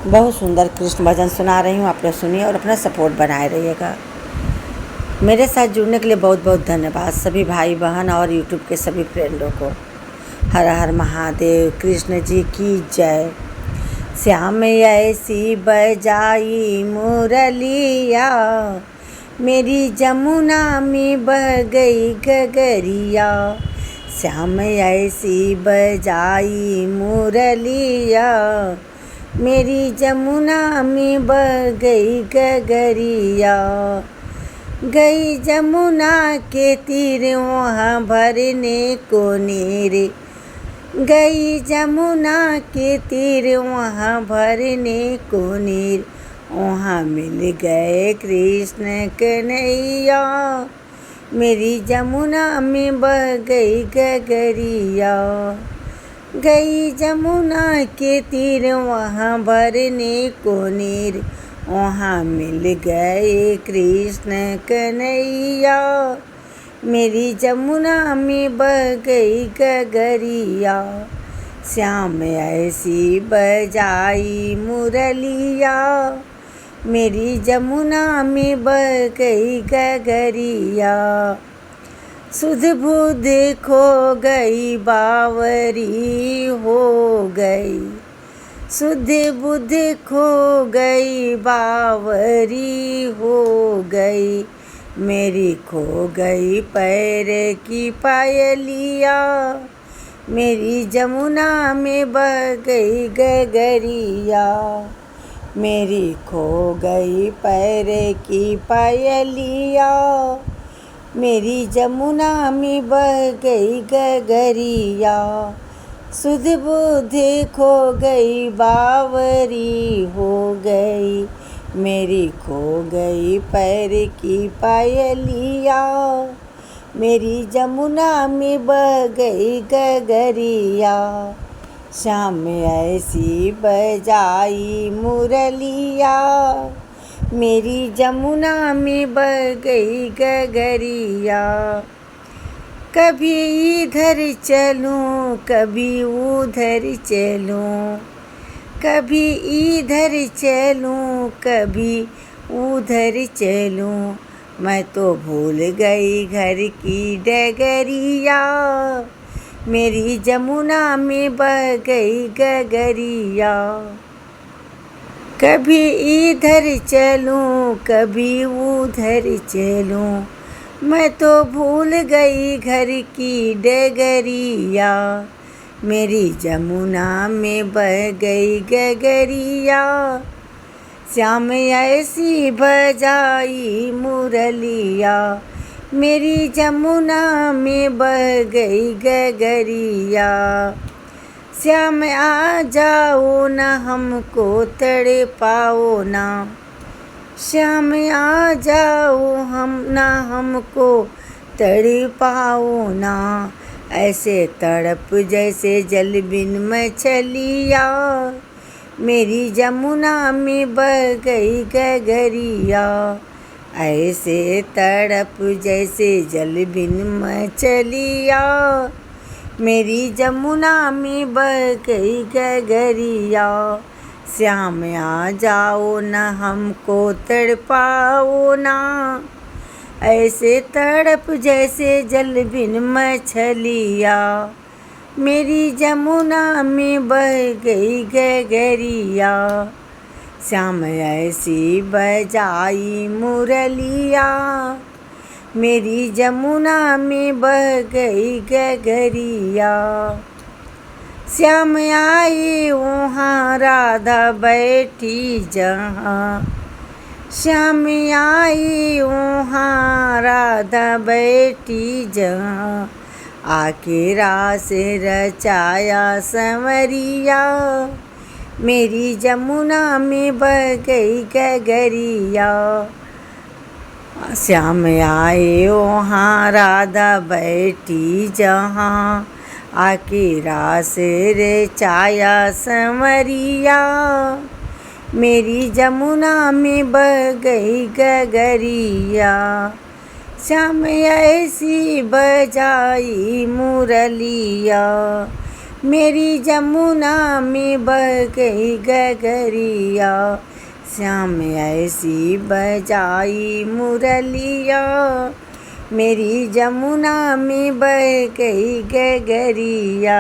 बहुत सुंदर कृष्ण भजन सुना रही हूँ। आप लोग सुनिए और अपना सपोर्ट बनाए रहिएगा। मेरे साथ जुड़ने के लिए बहुत बहुत धन्यवाद सभी भाई बहन और यूट्यूब के सभी फ्रेंडों को। हर हर महादेव। कृष्ण जी की जय। श्याम ऐसी बजाई मुरलिया, मेरी जमुना में बह गई गगरिया। श्याम ऐसी बजाई मुरलिया, मेरी जमुना में बह गई गगरिया। गई जमुना के तीर वहाँ भरने को नीर, गई जमुना के तीर वहाँ भरने को नीर। वहाँ मिल गए कृष्ण कन्हैया, मेरी जमुना में बह गई गगरिया। गई जमुना के तीर वहाँ भरने को नीर, वहाँ मिल गए कृष्ण कन्हैया, मेरी जमुना में बह गई गगरिया। श्याम ऐसी बजाई मुरलिया, मेरी जमुना में बह गई गगरिया। सुध बुध खो गई बावरी हो गई, सुध बुध खो गई बावरी हो गई। मेरी खो गई पैर की पायलिया, मेरी जमुना में बह गई गगरिया। मेरी खो गई पैर की पायलिया, मेरी जमुना में बह गई गगरिया। सुध बुध खो गई बावरी हो गई, मेरी खो गई पैर की पायलिया, मेरी जमुना में बह गई गगरिया। श्याम ऐसी बजाई मुरलिया, मेरी जमुना में बह गई गगरिया। कभी इधर चलूं कभी उधर चलूं, कभी इधर चलूं कभी उधर चलूं। मैं तो भूल गई घर की डगरिया, मेरी जमुना में बह गई गगरिया। कभी इधर चलूं कभी उधर चलूं, मैं तो भूल गई घर की डगरिया, मेरी जमुना में बह गई गगरिया। श्याम ऐसी बजाई मुरलिया, मेरी जमुना में बह गई गगरिया। श्याम आ जाओ ना हमको तड़पाओ ना, श्याम आ जाओ हमको तड़पाओ ना। ऐसे तड़प जैसे जल बिन मछलिया, मेरी जमुना में बह गई गगरिया। ऐसे तड़प जैसे जल बिन मछलिया, मेरी जमुना में बह गई गगरिया। श्याम आ जाओ न हमको तड़पाओ ना, ऐसे तड़प जैसे जल बिन मछलिया, मेरी जमुना में बह गई गगरिया। श्याम ऐसी बजाई मुरलिया, मेरी जमुना में बह गई गगरिया। श्याम आई वहाँ राधा बैठी जहाँ, श्याम आई वहाँ राधा बैठी जहाँ। आके रास रचाया संवरिया, मेरी जमुना में बह गई गगरिया। श्याम आए वहाँ राधा बैठी जहाँ, आके रास रचाया संवरिया, मेरी जमुना में बह गई गगरिया। श्याम ऐसी बजाई मुरलिया, मेरी जमुना में बह गई गगरिया, श्याम ऐसी बजाई मुरलिया। मेरी जमुना में बह गई गगरिया।